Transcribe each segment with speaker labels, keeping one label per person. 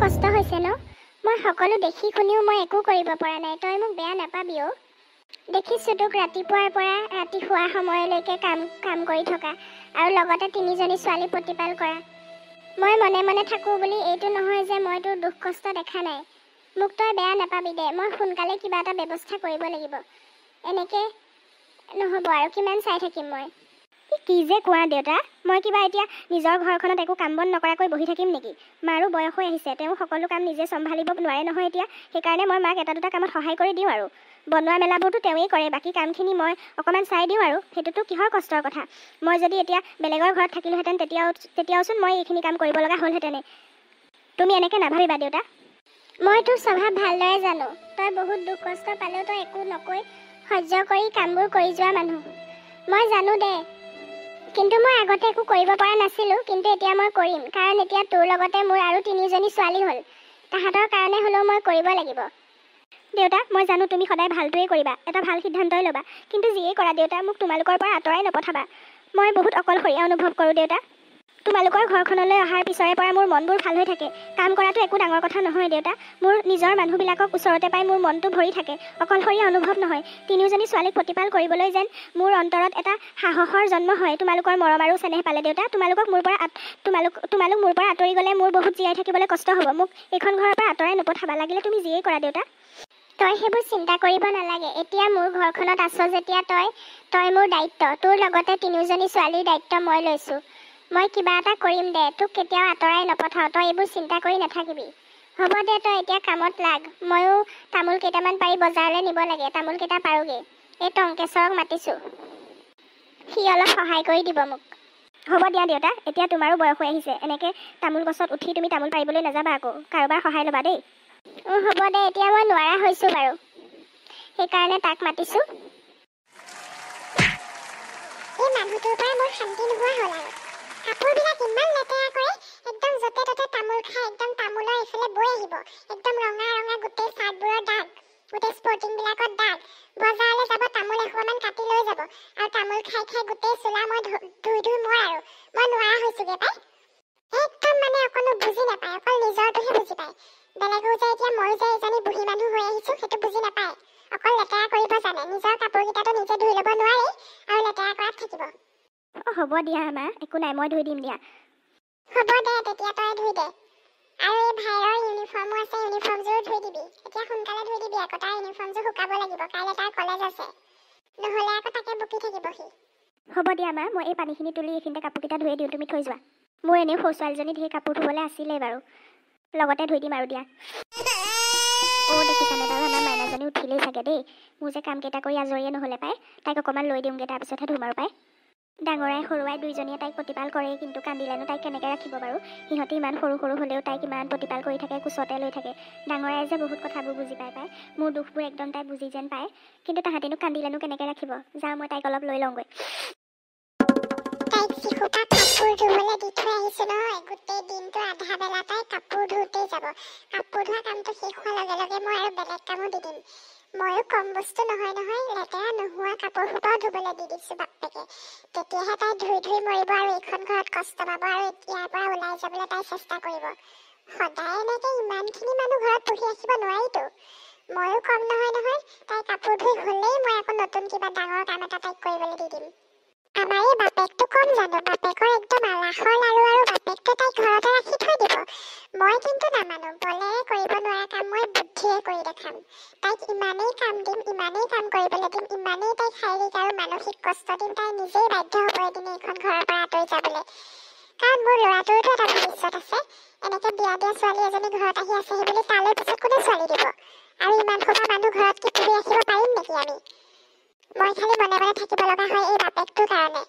Speaker 1: কষ্ট হৈছে ন মই সকলো দেখি শুনিও মই একো কৰিব পৰা নাই তই মোক বেয়া নাপাবি অ দেখিছো তোক ৰাতিপুৱাৰ পৰা ৰাতি শোৱাৰ সময়লৈকে কাম কৰি থকা আৰু লগতে তিনিজনী ছোৱালী প্ৰতিপাল কৰা মই মনে মনে থাকোঁ বুলি এইটো নহয় যে মই তোৰ দুখ কষ্ট দেখা নাই মোক তই বেয়া নাপাবি দে মই সোনকালে কিবা এটা ব্যৱস্থা কৰিব লাগিব এনেকৈ নহ'ব আৰু কিমান চাই থাকিম মই কি যে কোৱা দেউতা মই কিবা এতিয়া নিজৰ ঘৰখনত একো কাম বন নকৰাকৈ বহি থাকিম নেকি মাৰো বয়স হৈ আহিছে তেওঁ সকলো কাম নিজে চম্ভালিব নোৱাৰে নহয় এতিয়া সেইকাৰণে মই মাক এটা দুটা কামত সহায় কৰি দিওঁ আৰু বনোৱা মেলাবোৰতো তেওঁৱেই কৰে বাকী কামখিনি মই অকণমান চাই দিওঁ আৰু সেইটোতো কিহৰ কষ্টৰ কথা মই যদি এতিয়া বেলেগৰ ঘৰত থাকিলোহেঁতেন তেতিয়াওচোন মই এইখিনি কাম কৰিব লগা হ'লহেঁতেনে তুমি এনেকৈ নাভাবিবা দেউতা মই তোৰ স্বভাৱ ভালদৰে জানো তই বহুত দুখ কষ্ট পালেও তই একো নকৈ সহ্য কৰি কামবোৰ কৰি যোৱা মানুহ মই জানো দে কিন্তু মই আগতে একো কৰিব পৰা নাছিলোঁ কিন্তু এতিয়া মই কৰিম কাৰণ এতিয়া তোৰ লগতে মোৰ আৰু তিনিজনী ছোৱালী হ'ল তাহাঁতৰ কাৰণে হ'লেও মই কৰিব লাগিব দেউতা মই জানো তুমি সদায় ভালটোৱেই কৰিবা এটা ভাল সিদ্ধান্তই ল'বা কিন্তু যিয়েই কৰা দেউতা মোক তোমালোকৰ পৰা আঁতৰাই নপঠাবা মই বহুত অকলশৰীয়া অনুভৱ কৰোঁ দেউতা তোমালোকৰ ঘৰখনলৈ অহাৰ পিছৰে পৰা মোৰ মনবোৰ ভাল হৈ থাকে কাম কৰাটো একো ডাঙৰ কথা নহয় দেউতা মোৰ নিজৰ মানুহবিলাকক ওচৰতে পাই মোৰ মনটো ভৰি থাকে অকলশৰীয়া অনুভৱ নহয় তিনিওজনী ছোৱালীক প্ৰতিপাল কৰিবলৈ যেন মোৰ অন্তৰত এটা সাহসৰ জন্ম হয় তোমালোকৰ মৰম আৰু চেনেহ পালে দেউতা তোমালোক মোৰ পৰা আঁতৰি গ'লে মোৰ বহুত জীয়াই থাকিবলৈ কষ্ট হ'ব মোক এইখন ঘৰৰ পৰা আঁতৰাই নপঠাবা লাগিলে তুমি যিয়েই কৰা দেউতা তই সেইবোৰ চিন্তা কৰিব নালাগে এতিয়া মোৰ ঘৰখনত আছ যেতিয়া তই মোৰ দায়িত্ব তোৰ লগতে তিনিওজনী ছোৱালীৰ দায়িত্ব মই লৈছোঁ মই কিবা এটা কৰিম দে তোক কেতিয়াও আঁতৰাই নপঠাওঁ তই এইবোৰ চিন্তা কৰি নাথাকিবি হ'ব দে তই এতিয়া কামত লাগ ময়ো তামোল কেইটামান পাৰি বজাৰলৈ নিব লাগে তামোলকেইটা পাৰোঁগৈ এই টংকেশ্বৰক মাতিছোঁ সি অলপ সহায় কৰি দিব মোক হ'ব দিয়া দেউতা এতিয়া তোমাৰো বয়স হৈ আহিছে এনেকৈ তামোল গছত উঠি তুমি তামোল পাৰিবলৈ নাযাবা আকৌ কাৰোবাৰ সহায় ল'বা দেই হ'ব দে এতিয়া মই নোৱাৰা হৈছোঁ বাৰু সেইকাৰণে তাক মাতিছোঁ এই মানুহটোৰ পৰা মোৰ শান্তি নোহোৱা হ'ল আৰু কাপোৰবিলাক ইমান লেতেৰা কৰে একদম য'তে ত'তে তামোল খাই একদম তামোলৰ এইফালে বৈ আহিব একদম ৰঙা ৰঙা গোটেই চাৰ্টবোৰৰ দাগ গোটেই স্পৰ্টিংবিলাকত দাগ বজাৰলৈ যাব তামোল এশোপামান কাটি লৈ যাব আৰু তামোল খাই খাই গোটেই চোলা মই ধুই মোৰ আৰু মই নোৱাৰা হৈছোঁগৈ পাই একদম মানে অকণো বুজি নাপায় অকল নিজৰটোহে বুজি পায় বেলেগো যে এতিয়া ময়ো যে এজনী বুঢ়ী মানুহ হৈ আহিছোঁ সেইটো বুজি নাপায় অকল লেতেৰা কৰিব জানে নিজৰ কাপোৰকেইটাতো নিজে ধুই ল'ব নোৱাৰে আৰু লেতেৰা কৰাত থাকিব হ'ব দিয়া মা একো নাই মই ধুই দিম দিয়া হ'ব দে তেতিয়া তই ধুই দে আৰু এই ভাইৰৰ ইউনিফৰ্মো আছে ইউনিফৰ্মযোৰো ধুই দিবি এতিয়া সোনকালে ধুই দিবি আকৌ তাৰ ইউনিফৰ্মযোৰ শুকাব লাগিব কাইলৈ তাৰ কলেজ আছে নহ'লে আকৌ তাকে বকি থাকিব সি হ'ব দিয়া মা মই এই পানীখিনি তুলি এইখিনিতে কাপোৰকেইটা ধুই দিওঁ তুমি থৈ যোৱা মোৰ এনেও সৰু ছোৱালীজনী ধেৰ কাপোৰ ধুবলৈ আছিলেই বাৰু লগতে ধুই দিম আৰু দিয়া দেখিছানে বাৰু আমাৰ মাইনাজনী উঠিলেই চাগে দেই মোৰ যে কামকেইটা কৰি আজৰিয়ে নহ'লে পায় তাইক অকণমান লৈ দিওঁগৈ তাৰপিছতহে ধুম আৰু পায় ডাঙৰাই সৰুৱাই দুইজনীয়ে তাইক প্ৰতিপাল কৰে কিন্তু কান্দিলেনো তাইক কেনেকৈ ৰাখিব বাৰু সিহঁতি ইমান সৰু হ'লেও তাইক ইমান প্ৰতিপাল কৰি থাকে কোচতে লৈ থাকে ডাঙৰাই যে বহুত কথাবোৰ বুজি পায় মোৰ দুখবোৰ একদম তাই বুজি যেন পায় কিন্তু তাহাঁতিনো কান্দিলেনো কেনেকৈ ৰাখিব যাওঁ মই তাইক অলপ লৈ লওঁগৈ তাইক চিহুপা কাপোৰ ধুবলৈ দি থৈ আহিছোঁ নহয় গোটেই দিনটো আধা বেলা তাই কাপোৰ ধুওঁতেই যাব কাপোৰ ধোৱা কামটো শেষ হোৱাৰ লগে লগে মই আৰু বেলেগ কামো দি দিম ময়ো কম বস্তু নহয় লেতেৰা নোহোৱা কাপোৰ সোপাও ধুবলৈ দি দিছোঁ বাপেকে তেতিয়াহে তাই ধুই মৰিব আৰু এইখন ঘৰত কষ্ট পাব আৰু ইয়াৰ পৰা ওলাই যাবলৈ তাই চেষ্টা কৰিব সদায় এনেকৈ ইমানখিনি মানুহ ঘৰত পুহি ৰাখিব নোৱাৰিতো ময়ো কম নহয় তাই কাপোৰ ধুই হ'লেই মই আকৌ নতুন কিবা ডাঙৰ কাম এটা তাইক কৰিবলৈ দি দিম আমাৰ এই বাপেকটো কম জানো বাপেকৰ একদম আলাসৰ লাৰু আৰু বাপেকটো তাইক ঘৰতে ৰাখি থৈ দিব মই কিন্তু নামানো বলেৰে কৰিব নোৱাৰা কাম মই বুদ্ধিৰে কৰি দেখাম তাইক ইমানেই কাম দিম ইমানেই কাম কৰিবলৈ দিম ইমানেই তাইক শাৰীৰিক আৰু মানসিক কষ্ট দিম তাই নিজেই বাধ্য হ'ব এদিন এইখন ঘৰৰ পৰা আঁতৰি যাবলৈ কাৰণ মোৰ ল'ৰাটোৰতো এটা ভৱিষ্যত আছে এনেকৈ বিয়া দিয়া ছোৱালী এজনী ঘৰত আহি আছেহি বুলি তালৈ পিছত কোনে ছোৱালী দিব আৰু ইমান সোপা মানুহ ঘৰত কি পুহি ৰাখিব পাৰিম নেকি আমি মই খালি মনে মনে থাকিব লগা হয় এই বাপেকটোৰ কাৰণে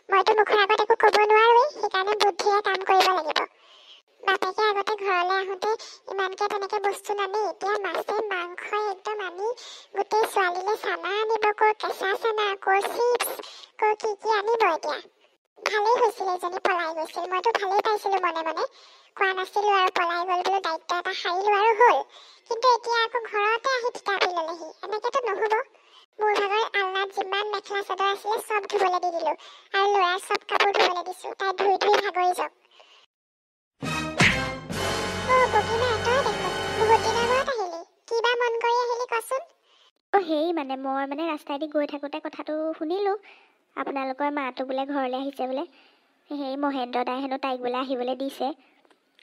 Speaker 1: মইতো মুখৰ আগত একো ক'ব নোৱাৰোৱেই সেইকাৰণে বুদ্ধিৰে কাম কৰিব লাগিব বাপেকে আগতে ঘৰলৈ আহোঁতে ইমানকৈ তেনেকৈ বস্তু নানে এতিয়া মাছে মাংসই একদম আনি গোটেই ছোৱালীলৈ চানা আনিব কৰ কেঁচা চানা কৰ চিপছ কৰ কি আনিব এতিয়া ভালেই হৈছিল এজনী পলাই গৈছিল মইতো ভালেই পাইছিলোঁ মনে মনে কোৱা নাছিলোঁ আৰু পলাই গ'ল বোলো দায়িত্ব এটা সাৰিলোঁ আৰু হ'ল কিন্তু এতিয়া আকৌ ঘৰতে আহি থিতাপি ল'লেহি এনেকৈতো নহ'ব মোৰ ভাগৰ আলনাত যিমান মেখেলা চাদৰ আছিলে চব ধুবলৈ দি দিলোঁ আৰু ল'ৰাৰ চব কাপোৰ ধুবলৈ দিছোঁ তাই ধুই ভাগৰি যাওক বগীমা তই কোৱাচোন। সেই মানে মই মানে ৰাস্তাইদি গৈ থাকোঁতে কথাটো শুনিলোঁ, আপোনালোকৰ মাটো বোলে ঘৰলৈ আহিছে বোলে। সেই মহেন্দ্ৰ দাই হেনো তাইক বোলে আহিবলৈ দিছে।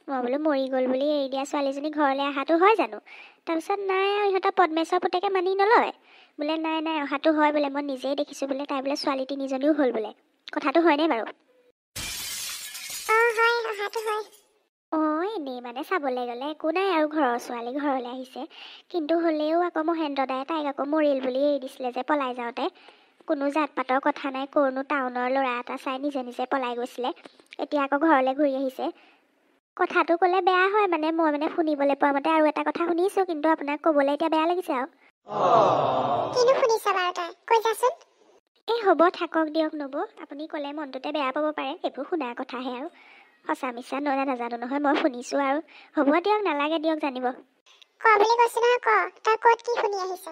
Speaker 1: মই বোলো মৰি গ'ল বুলি এৰি দিয়া ছোৱালীজনী ঘৰলৈ অহাটো হয় জানো? তাৰপিছত নাই আৰু ইহঁতৰ পদ্মেশ্বৰ পুতেকে মানি নলয়, বোলে নাই নাই অহাটো হয় বোলে, মই নিজেই দেখিছোঁ বোলে, তাই বোলে ছোৱালী তিনিজনীও হ'ল বোলে। কথাটো হয়নে বাৰু? হয় অহাটো হয়। এনেই মানে চাবলৈ গ'লে একো নাই আৰু, ঘৰৰ ছোৱালী ঘৰলৈ আহিছে, কিন্তু হ'লেও আকৌ মহেন্দ্ৰ দাই তাইক আকৌ মৰিল বুলি এৰি দিছিলে যে পলাই যাওঁতে। কোনো জাত পাতৰ কথা নাই, কৰনো টাউনৰ ল'ৰা এটা চাই নিজে নিজে পলাই গৈছিলে, এতিয়া আকৌ ঘৰলৈ ঘূৰি আহিছে। কথাটো ক'লে বেয়া হয় মানে, মই মানে শুনিবলৈ পোৱা মতে আৰু এটা কথা শুনিছোঁ, কিন্তু আপোনাক ক'বলৈ এতিয়া বেয়া লাগিছে আৰু। কিনো শুনিছ বাৰু তই? কৈ যাচোন। হ'ব থাকক দিয়ক নব, আপুনি ক'লে মনটোতে বেয়া পাব পাৰে, এইবোৰ শুনাৰ কথাহে আৰু। সঁচা মিছা নাজানো নহয়, মই শুনিছোঁ আৰু। হ'ব দিয়ক, নালাগে দিয়ক জানিব। ক বুলি কৈছোঁ নহয়, ক তই ক'ত কি শুনি আহিছ?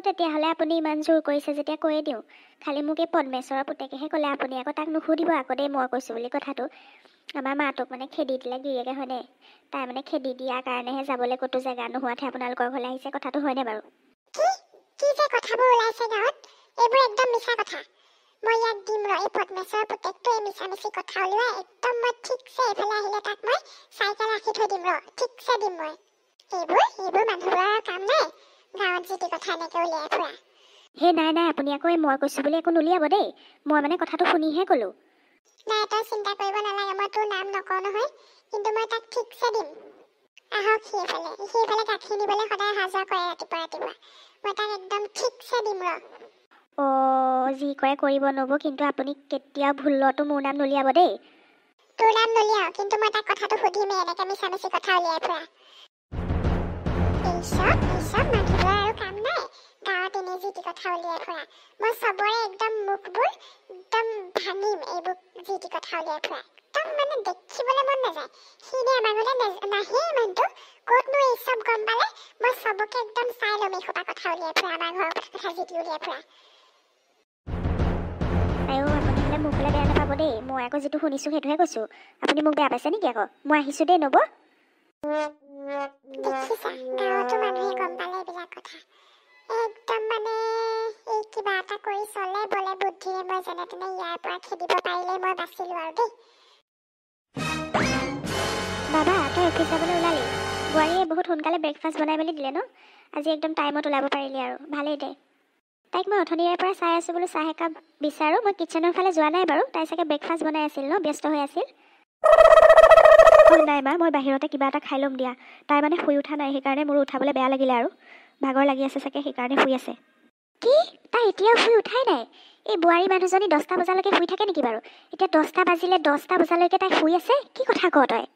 Speaker 1: তেতিয়াহ'লে আপুনি ইমান জোৰ কৰিছে যেতিয়া কৈয়ে দিওঁ। খালি মোক এই পদ্মেশ্বৰৰ পুতেকেহে ক'লে, আপুনি আকৌ তাক নুসুধিব আকৌ দেই মই কৈছোঁ বুলি কথাটো। আমাৰ মাটোক মানে খেদি দিলে গিৰিয়েকে হয়নে? তাই মানে খেদি দিয়াৰ কাৰণেহে যাবলৈ ক'তো জেগা নোহোৱাতহে আপোনালোকৰ ঘৰলৈ আহিছে, কথাটো হয়নে বাৰু? কি যে কথাবোৰ ওলাইছে গাঁৱত, এইবোৰ একদম মিছা কথা। মই ইয়াক দিম ৰ, এই পদ্মেশ্বৰৰ পুতেকটো এই মিছামিছি কথা উলিওৱা একদম মই ঠিকছে এইফালে আহিলে তাক মই চাইকেল ৰাখি থৈ দিম ৰ, ঠিকছে দিম মই। এইবোৰ মানুহবোৰৰ কাম নাই, গাঁৱত যি টি কথা এনেকৈ উলিয়াই ফুৰা। নাই নাই, আপুনি আকৌ মই কৈছোঁ বুলি একো নুলিয়াব দেই, মই মানে কথাটো শুনিহে ক'লোঁ। নাই তই চিন্তা কৰিব নালাগে, মই তোৰ নাম নকওঁ নহয়, কিন্তু মই তাক ঠিকছে দিম। আহক সেইফালে গাখীৰ নিবলৈ সদায় অহা যোৱা কৰে ৰাতিপুৱা ৰাতিপুৱা, মই তাক একদম ঠিকছে দিম ৰ। যি কৰে কৰিব নব, কিন্তু আপুনি কেতিয়াও ভুলতো মোৰ নাম নুলিয়াব দেই। তোৰ নাম নুলিয়াও, কিন্তু মই তাক কথাটো সুধিমেই, এনেকৈ মিছামিছি কথা উলিয়াই ফুৰা। এইচব মানুহবোৰৰ আৰু কাম নাই, গাঁৱত এনেই যি টি কথা উলিয়াই ফুৰা। মই চবৰে একদম মুখবোৰ একদম ভাঙিম, এইবোৰ যি টি কথা উলিয়াই ফুৰা। একদম মানে দেখিবলৈ মন নাযায়। সিনে আমাৰ ঘৰলৈ নাহে মানুহটো, ক'তনো এইচব গম পালে? মই চবকে একদম চাই ল'ম এইসোপা কথা উলিয়াই ফুৰা, আমাৰ ঘৰৰ কথা যি টি উলিয়াই ফুৰা। আপুনি হ'লে মোক হ'লে বেয়া নাপাব দেই, মই আকৌ যিটো শুনিছোঁ সেইটোহে কৈছোঁ। আপুনি মোক বেয়া পাইছে নেকি আকৌ? মই আহিছোঁ দেই নব। দেখিছা, গাঁৱতো মানুহে গম পালে এইবিলাক কথা। একদম মানে এই কিবা এটা কৰি চলে বলে বুদ্ধিৰে মই যেনে তেনে ইয়াৰ পৰা খেদিব পাৰিলেই মই বাচিলোঁ আৰু দেই। বাবা তই অফিচ যাবলৈ ওলালি? বোৱাৰীয়ে বহুত সোনকালে ব্ৰেকফাষ্ট বনাই মেলি দিলে ন? আজি একদম টাইমত ওলাব পাৰিলি আৰু, ভালেই দে। তাইক মই অথনিৰে পৰা চাই আছোঁ বোলো চাহ একাপ বিচাৰোঁ, মই কিটচেনৰ ফালে যোৱা নাই বাৰু, তাই চাগে ব্ৰেকফাষ্ট বনাই আছিল ন, ব্যস্ত হৈ আছিল। নাই মা, মই বাহিৰতে কিবা এটা খাই ল'ম দিয়া। তাই মানে শুই উঠা নাই, সেইকাৰণে মোৰো উঠাবলৈ বেয়া লাগিলে আৰু, ভাগৰ লাগি আছে চাগে সেইকাৰণে শুই আছে। কি? তাই এতিয়াও শুই উঠাই নাই? এই বোৱাৰী মানুহজনী 10টা বজালৈকে শুই থাকে নেকি বাৰু? এতিয়া 10টা বাজিলে, 10টা বজালৈকে তাই শুই আছে, কি কথা কৱ তই?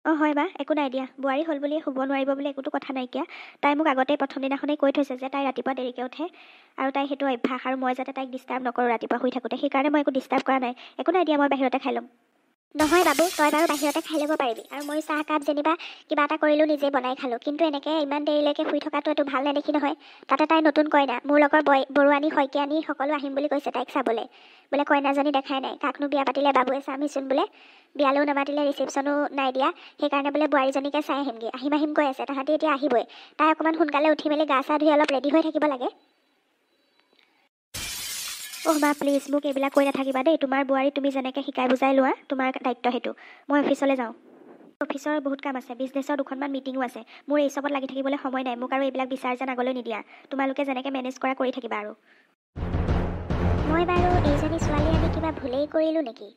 Speaker 1: হয় মা, একো নাই দিয়া, বোৱাৰী হ'ল বুলিয়ে শুব নোৱাৰিব বুলি একোতো কথা নাইকিয়া। তাই মোক আগতেই প্ৰথম দিনাখনেই কৈ থৈছে যে তাই ৰাতিপুৱা দেৰিকৈ উঠে, আৰু তাই সেইটো অভ্যাস, আৰু মই যাতে তাইক ডিষ্টাৰ্ব নকৰোঁ ৰাতিপুৱা শুই থাকোঁতে, সেইকাৰণে মই একো ডিষ্টাৰ্ব কৰা নাই। একো নাই দিয়া, মই বাহিৰতে খাই ল'ম। নহয় বাবু, তই বাৰু বাহিৰতে খাই ল'ব পাৰিবি, আৰু মই চাহকাপ যেনিবা কিবা এটা কৰিলোঁ নিজে বনাই খালোঁ, কিন্তু এনেকৈ ইমান দেৰিলৈকে শুই থকাটো এইটো ভাল নেদেখি নহয়। তাতে তাই নতুন কইনা, মোৰ লগৰ বৰুৱানী শইকীয়ানী সকলো আহিম বুলি কৈছে তাইক চাবলৈ। বোলে কইনাজনী দেখাই নাই, কাকনো বিয়া পাতিলে বাবুৱে চামিচোন বোলে, বিয়ালৈও নামাতিলে, ৰিচেপশ্যনো নাই দিয়া, সেইকাৰণে বোলে বোৱাৰীজনীকে চাই আহিমগৈ, আহিম কৈ আছে। তাহাঁতি এতিয়া আহিবই, তাই অকণমান সোনকালে উঠি মেলি গা চা ধুই অলপ ৰেডি হৈ থাকিব লাগে। মা প্লিজ মোক এইবিলাক কৈ নাথাকিবা দেই, তোমাৰ বোৱাৰী তুমি যেনেকৈ শিকাই বুজাই লোৱা, তোমাৰ দায়িত্ব সেইটো। মই অফিচলৈ যাওঁ, অফিচৰ বহুত কাম আছে, বিজনেছৰ 2খনমান মিটিঙো আছে, মোৰ এই চবত লাগি থাকিবলৈ সময় নাই। মোক আৰু এইবিলাক বিচাৰ যেন আগলৈ নিদিয়া, তোমালোকে যেনেকৈ মেনেজ কৰা কৰি থাকিবা আৰু। মই বাৰু এইজনী ছোৱালী আনি কিবা ভুলেই কৰিলোঁ নেকি?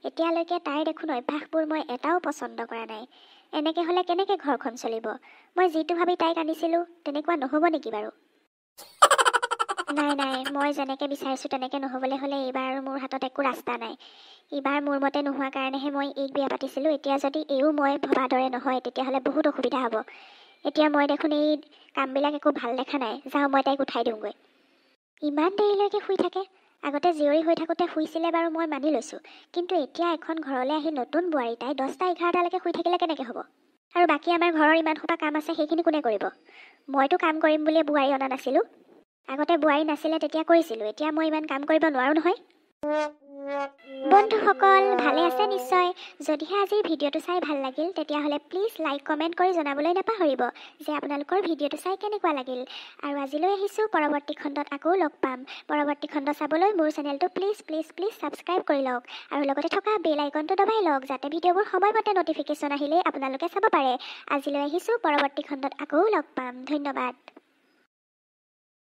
Speaker 1: এতিয়ালৈকে তাইৰ দেখোন অভ্যাসবোৰ মই এটাও পচন্দ কৰা নাই। এনেকৈ হ'লে কেনেকৈ ঘৰখন চলিব? মই যিটো ভাবি তাইক আনিছিলোঁ তেনেকুৱা নহ'ব নেকি বাৰু? নাই মই যেনেকৈ বিচাৰিছোঁ তেনেকৈ নহ'বলৈ হ'লে এইবাৰ আৰু মোৰ হাতত একো ৰাস্তা নাই। এইবাৰ মোৰ মতে নোহোৱা কাৰণেহে মই এইক বিয়া পাতিছিলোঁ। এতিয়া যদি এইও মই ভবাৰ দৰে নহয় তেতিয়াহ'লে বহুত অসুবিধা হ'ব। এতিয়া মই দেখোন এই কামবিলাক একো ভাল দেখা নাই। যাওঁ মই তাইক উঠাই দিওঁগৈ। ইমান দেৰিলৈকে শুই থাকে। আগতে জীয়ৰী হৈ থাকোঁতে শুইছিলে বাৰু মই মানি লৈছোঁ, কিন্তু এতিয়া এখন ঘৰলৈ আহি নতুন বোৱাৰী তাই 10টা 11টালৈকে শুই থাকিলে কেনেকৈ হ'ব? আৰু বাকী আমাৰ ঘৰৰ ইমান সোপা কাম আছে, সেইখিনি কোনে কৰিব? মইতো কাম কৰিম বুলিয়ে বোৱাৰী অনা নাছিলোঁ। আগতে বোৱাৰী নাছিলে তেতিয়া কৰিছিলোঁ, এতিয়া মই ইমান কাম কৰিব নোৱাৰোঁ নহয়। বন্ধুসকল ভালে আছে নিশ্চয় যদিহে আজিৰ ভিডিঅ'টো চাই ভাল লাগিল তেতিয়াহ'লে প্লিজ লাইক কমেণ্ট কৰি জনাবলৈ নাপাহৰিব যে আপোনালোকৰ ভিডিঅ'টো চাই কেনেকুৱা লাগিল আৰু আজিলৈ আহিছোঁ পৰৱৰ্তী খণ্ডত আকৌ লগ পাম পৰৱৰ্তী খণ্ড চাবলৈ মোৰ চেনেলটো প্লিজ প্লিজ প্লিজ ছাবস্ক্ৰাইব কৰি লওক আৰু লগতে থকা বেল আইকনটো দবাই লওক যাতে ভিডিঅ'বোৰ সময়মতে নটিফিকেশ্যন আহিলেই আপোনালোকে চাব পাৰে আজিলৈ আহিছোঁ পৰৱৰ্তী খণ্ডত আকৌ লগ পাম ধন্যবাদ